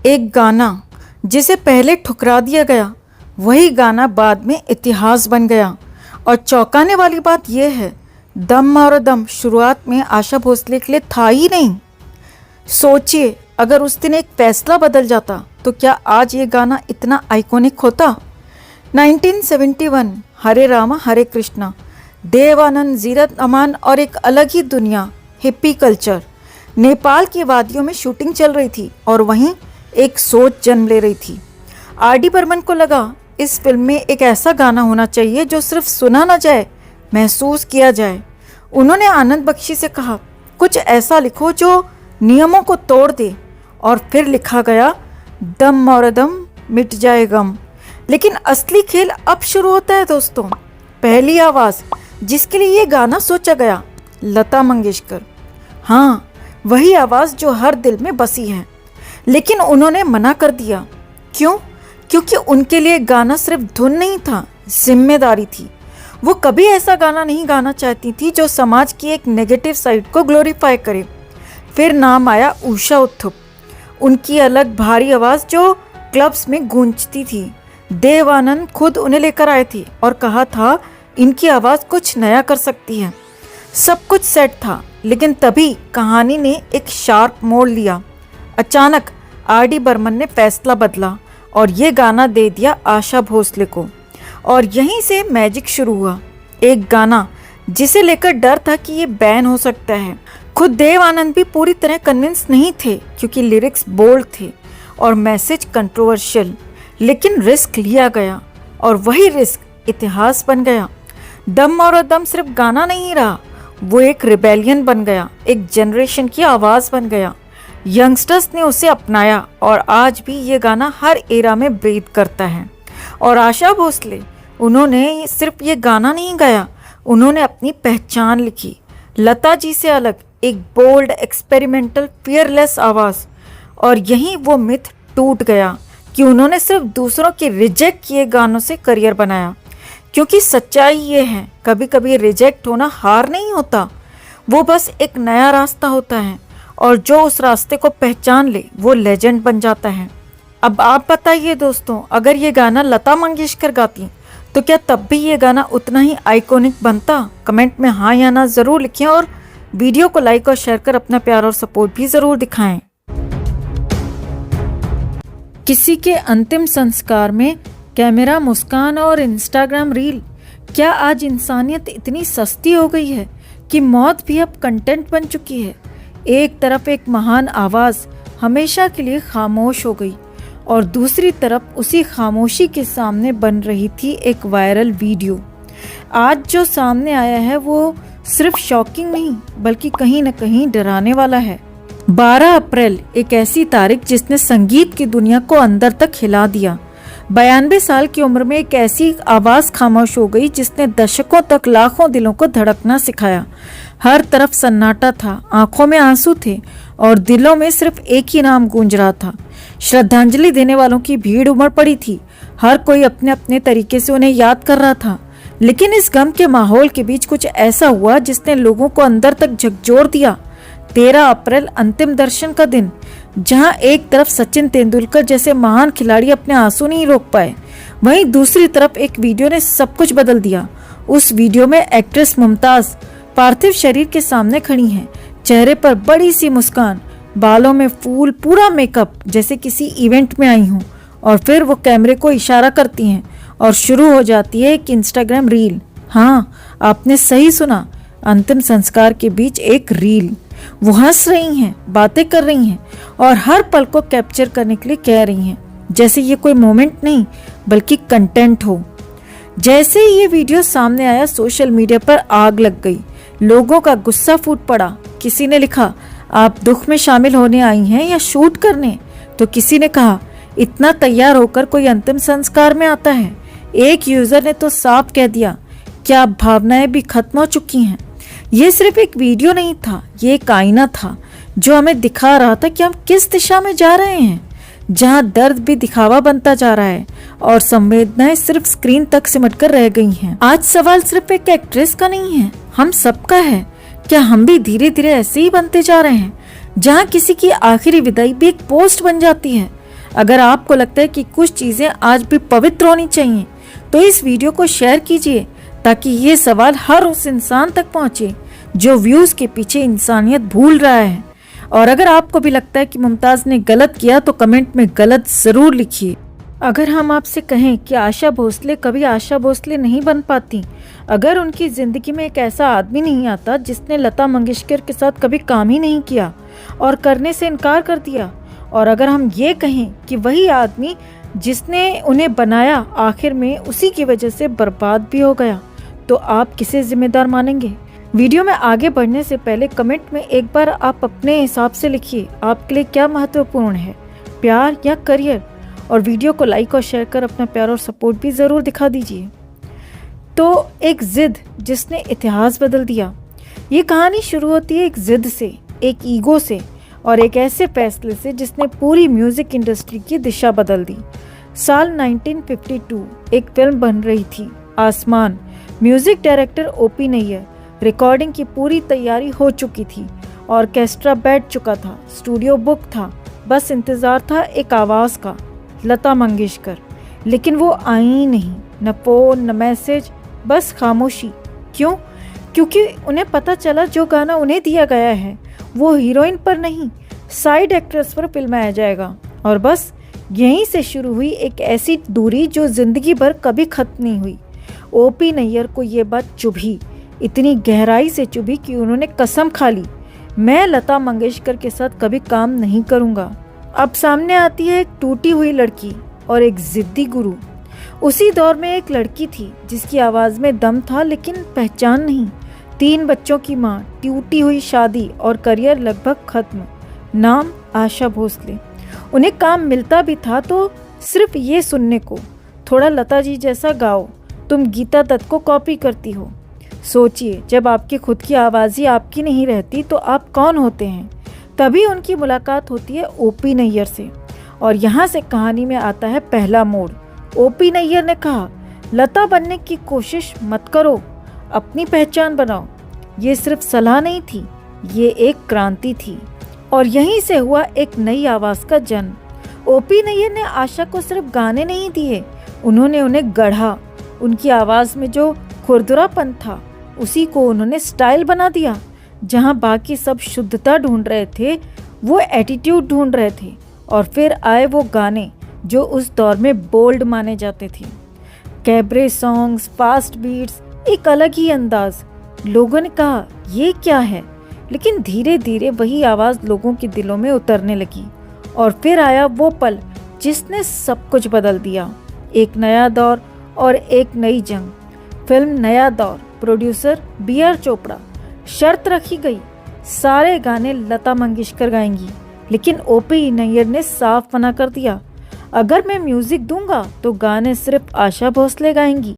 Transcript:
एक गाना जिसे पहले ठुकरा दिया गया, वही गाना बाद में इतिहास बन गया। और चौंकाने वाली बात यह है, दम और दम शुरुआत में आशा भोसले के लिए था ही नहीं। सोचिए, अगर उस दिन एक फैसला बदल जाता तो क्या आज ये गाना इतना आइकॉनिक होता। 1971, हरे रामा हरे कृष्णा, देव आनंद, जीरत अमान और एक अलग ही दुनिया, हिप्पी कल्चर। नेपाल की वादियों में शूटिंग चल रही थी और वहीं एक सोच जन्म ले रही थी। आर.डी. बर्मन को लगा इस फिल्म में एक ऐसा गाना होना चाहिए जो सिर्फ सुना ना जाए, महसूस किया जाए। उन्होंने आनंद बख्शी से कहा, कुछ ऐसा लिखो जो नियमों को तोड़ दे। और फिर लिखा गया, दम और दम मिट जाए गम। लेकिन असली खेल अब शुरू होता है दोस्तों। पहली आवाज़ जिसके लिए ये गाना सोचा गया, लता मंगेशकर। हाँ, वही आवाज़ जो हर दिल में बसी है। लेकिन उन्होंने मना कर दिया। क्यों? क्योंकि उनके लिए गाना सिर्फ धुन नहीं था, जिम्मेदारी थी। वो कभी ऐसा गाना नहीं गाना चाहती थी जो समाज की एक नेगेटिव साइड को ग्लोरीफाई करे। फिर नाम आया उषा उत्थुप। उनकी अलग भारी आवाज़ जो क्लब्स में गूंजती थी। देव आनंद खुद उन्हें लेकर आए थे और कहा था इनकी आवाज़ कुछ नया कर सकती है। सब कुछ सेट था, लेकिन तभी कहानी ने एक शार्प मोड़ लिया। अचानक आर.डी. बर्मन ने फैसला बदला और ये गाना दे दिया आशा भोसले को। और यहीं से मैजिक शुरू हुआ। एक गाना जिसे लेकर डर था कि ये बैन हो सकता है। खुद देव आनंद भी पूरी तरह कन्विंस नहीं थे, क्योंकि लिरिक्स बोल्ड थे और मैसेज कंट्रोवर्शियल। लेकिन रिस्क लिया गया और वही रिस्क इतिहास बन गया। दम और दम सिर्फ गाना नहीं रहा, वो एक रिबेलियन बन गया, एक जनरेशन की आवाज़ बन गया। यंगस्टर्स ने उसे अपनाया और आज भी ये गाना हर एरा में ब्रीथ करता है। और आशा भोसले, उन्होंने सिर्फ ये गाना नहीं गाया, उन्होंने अपनी पहचान लिखी। लता जी से अलग एक बोल्ड, एक्सपेरिमेंटल, फियरलेस आवाज़। और यहीं वो मिथ टूट गया कि उन्होंने सिर्फ दूसरों के रिजेक्ट किए गानों से करियर बनाया। क्योंकि सच्चाई ये है, कभी कभी रिजेक्ट होना हार नहीं होता, वो बस एक नया रास्ता होता है। और जो उस रास्ते को पहचान ले वो लेजेंड बन जाता है। अब आप बताइए दोस्तों, अगर ये गाना लता मंगेशकर गाती तो क्या तब भी ये गाना उतना ही आइकॉनिक बनता? कमेंट में हाँ या ना ज़रूर लिखें और वीडियो को लाइक और शेयर कर अपना प्यार और सपोर्ट भी ज़रूर दिखाएं। किसी के अंतिम संस्कार में कैमरा, मुस्कान और इंस्टाग्राम रील। क्या आज इंसानियत इतनी सस्ती हो गई है कि मौत भी अब कंटेंट बन चुकी है? एक तरफ एक महान आवाज़ हमेशा के लिए खामोश हो गई और दूसरी तरफ उसी खामोशी के सामने बन रही थी एक वायरल वीडियो। आज जो सामने आया है वो सिर्फ शॉकिंग नहीं, बल्कि कहीं न कहीं डराने वाला है। 12 अप्रैल एक ऐसी तारीख जिसने संगीत की दुनिया को अंदर तक हिला दिया। 92 साल की उम्र में एक ऐसी आवाज़ खामोश हो गई जिसने दशकों तक लाखों दिलों को धड़कना सिखाया। हर तरफ सन्नाटा था, आंखों में आंसू थे और दिलों में सिर्फ एक ही नाम गूंज रहा था। श्रद्धांजलि देने वालों की भीड़ उमड़ पड़ी थी। हर कोई अपने अपने तरीके से उन्हें याद कर रहा था। लेकिन इस गम के माहौल के बीच कुछ ऐसा हुआ जिसने लोगों को अंदर तक झकझोर दिया। 13 अप्रैल अंतिम दर्शन का दिन, जहां एक तरफ सचिन तेंदुलकर जैसे महान खिलाड़ी अपने आंसू नहीं रोक पाए, वहीं दूसरी तरफ एक वीडियो ने सब कुछ बदल दिया। उस वीडियो में एक्ट्रेस मुमताज पार्थिव शरीर के सामने खड़ी हैं, चेहरे पर बड़ी सी मुस्कान, बालों में फूल, पूरा मेकअप, जैसे किसी इवेंट में आई हूँ। और फिर वो कैमरे को इशारा करती हैं और शुरू हो जाती है एक इंस्टाग्राम रील। हाँ, आपने सही सुना, अंतिम संस्कार के बीच एक रील। वो हंस रही हैं, बातें कर रही हैं और हर पल को कैप्चर करने के लिए कह रही हैं, जैसे ये कोई मोमेंट नहीं बल्कि कंटेंट हो। जैसे ही ये वीडियो सामने आया, सोशल मीडिया पर आग लग गई। लोगों का गुस्सा फूट पड़ा। किसी ने लिखा, आप दुख में शामिल होने आई हैं या शूट करने? तो किसी ने कहा, इतना तैयार होकर कोई अंतिम संस्कार में आता है? एक यूजर ने तो साफ कह दिया, क्या भावनाएं भी खत्म हो चुकी हैं? ये सिर्फ एक वीडियो नहीं था, ये एक आईना था जो हमें दिखा रहा था कि हम किस दिशा में जा रहे हैं, जहां दर्द भी दिखावा बनता जा रहा है और संवेदनाएं सिर्फ स्क्रीन तक सिमट कर रह गई हैं। आज सवाल सिर्फ एक एक्ट्रेस का नहीं है, हम सबका है। क्या हम भी धीरे धीरे ऐसे ही बनते जा रहे हैं, जहां किसी की आखिरी विदाई भी एक पोस्ट बन जाती है? अगर आपको लगता है कि कुछ चीज़ें आज भी पवित्र होनी चाहिए तो इस वीडियो को शेयर कीजिए, ताकि ये सवाल हर उस इंसान तक पहुँचे जो व्यूज़ के पीछे इंसानियत भूल रहा है। और अगर आपको भी लगता है कि मुमताज़ ने गलत किया तो कमेंट में गलत ज़रूर लिखिए। अगर हम आपसे कहें कि आशा भोसले कभी आशा भोसले नहीं बन पाती, अगर उनकी ज़िंदगी में एक ऐसा आदमी नहीं आता जिसने लता मंगेशकर के साथ कभी काम ही नहीं किया और करने से इनकार कर दिया, और अगर हम ये कहें कि वही आदमी जिसने उन्हें बनाया आखिर में उसी की वजह से बर्बाद भी हो गया, तो आप किसे जिम्मेदार मानेंगे? वीडियो में आगे बढ़ने से पहले कमेंट में एक बार आप अपने हिसाब से लिखिए, आपके लिए क्या महत्वपूर्ण है, प्यार या करियर? और वीडियो को लाइक और शेयर कर अपना प्यार और सपोर्ट भी ज़रूर दिखा दीजिए। तो एक ज़िद जिसने इतिहास बदल दिया। ये कहानी शुरू होती है एक ज़िद से, एक ईगो से और एक ऐसे फैसले से जिसने पूरी म्यूज़िक इंडस्ट्री की दिशा बदल दी। साल 1952 एक फिल्म बन रही थी, Aasmaan. Music director O P Nayyar, recording की पूरी तैयारी हो चुकी थी, ऑर्केस्ट्रा बैठ चुका था, स्टूडियो बुक था, बस इंतज़ार था एक आवाज़ का, लता मंगेशकर। लेकिन वो आई ही नहीं, न फ़ोन न मैसेज, बस खामोशी। क्यों? क्योंकि उन्हें पता चला जो गाना उन्हें दिया गया है वो हीरोइन पर नहीं, साइड एक्ट्रेस पर फिल्माया जाएगा। और बस यहीं से शुरू हुई एक ऐसी दूरी जो ज़िंदगी भर कभी ख़त्म नहीं हुई। ओपी नैयर को ये बात चुभी, इतनी गहराई से चुभी कि उन्होंने कसम खा ली, मैं लता मंगेशकर के साथ कभी काम नहीं करूँगा। अब सामने आती है एक टूटी हुई लड़की और एक ज़िद्दी गुरु। उसी दौर में एक लड़की थी जिसकी आवाज़ में दम था लेकिन पहचान नहीं। 3 बच्चों की माँ, टूटी हुई शादी और करियर लगभग खत्म। नाम आशा भोसले। उन्हें काम मिलता भी था तो सिर्फ ये सुनने को, थोड़ा लता जी जैसा गाओ, तुम गीता दत्त को कॉपी करती हो। सोचिए, जब आपकी खुद की आवाज़ ही आपकी नहीं रहती तो आप कौन होते हैं? तभी उनकी मुलाकात होती है ओपी नैयर से, और यहाँ से कहानी में आता है पहला मोड़। ओपी नैयर ने कहा, लता बनने की कोशिश मत करो, अपनी पहचान बनाओ। ये सिर्फ सलाह नहीं थी, ये एक क्रांति थी। और यहीं से हुआ एक नई आवाज़ का जन्म। ओपी नैयर ने आशा को सिर्फ गाने नहीं दिए, उन्होंने उन्हें गढ़ा। उनकी आवाज़ में जो खुरदुरापन था उसी को उन्होंने स्टाइल बना दिया। जहां बाकी सब शुद्धता ढूंढ रहे थे, वो एटीट्यूड ढूंढ रहे थे। और फिर आए वो गाने जो उस दौर में बोल्ड माने जाते थे। कैबरे सॉन्ग्स, फास्ट बीट्स, एक अलग ही अंदाज। लोगों ने कहा ये क्या है, लेकिन धीरे धीरे वही आवाज़ लोगों के दिलों में उतरने लगी। और फिर आया वो पल जिसने सब कुछ बदल दिया। एक नया दौर और एक नई जंग। फिल्म नया दौर, प्रोड्यूसर B.R. चोपड़ा। शर्त रखी गई, सारे गाने लता मंगेशकर गाएंगी। लेकिन ओपी नैयर ने साफ मना कर दिया, अगर मैं म्यूजिक दूंगा तो गाने सिर्फ आशा भोसले गाएंगी।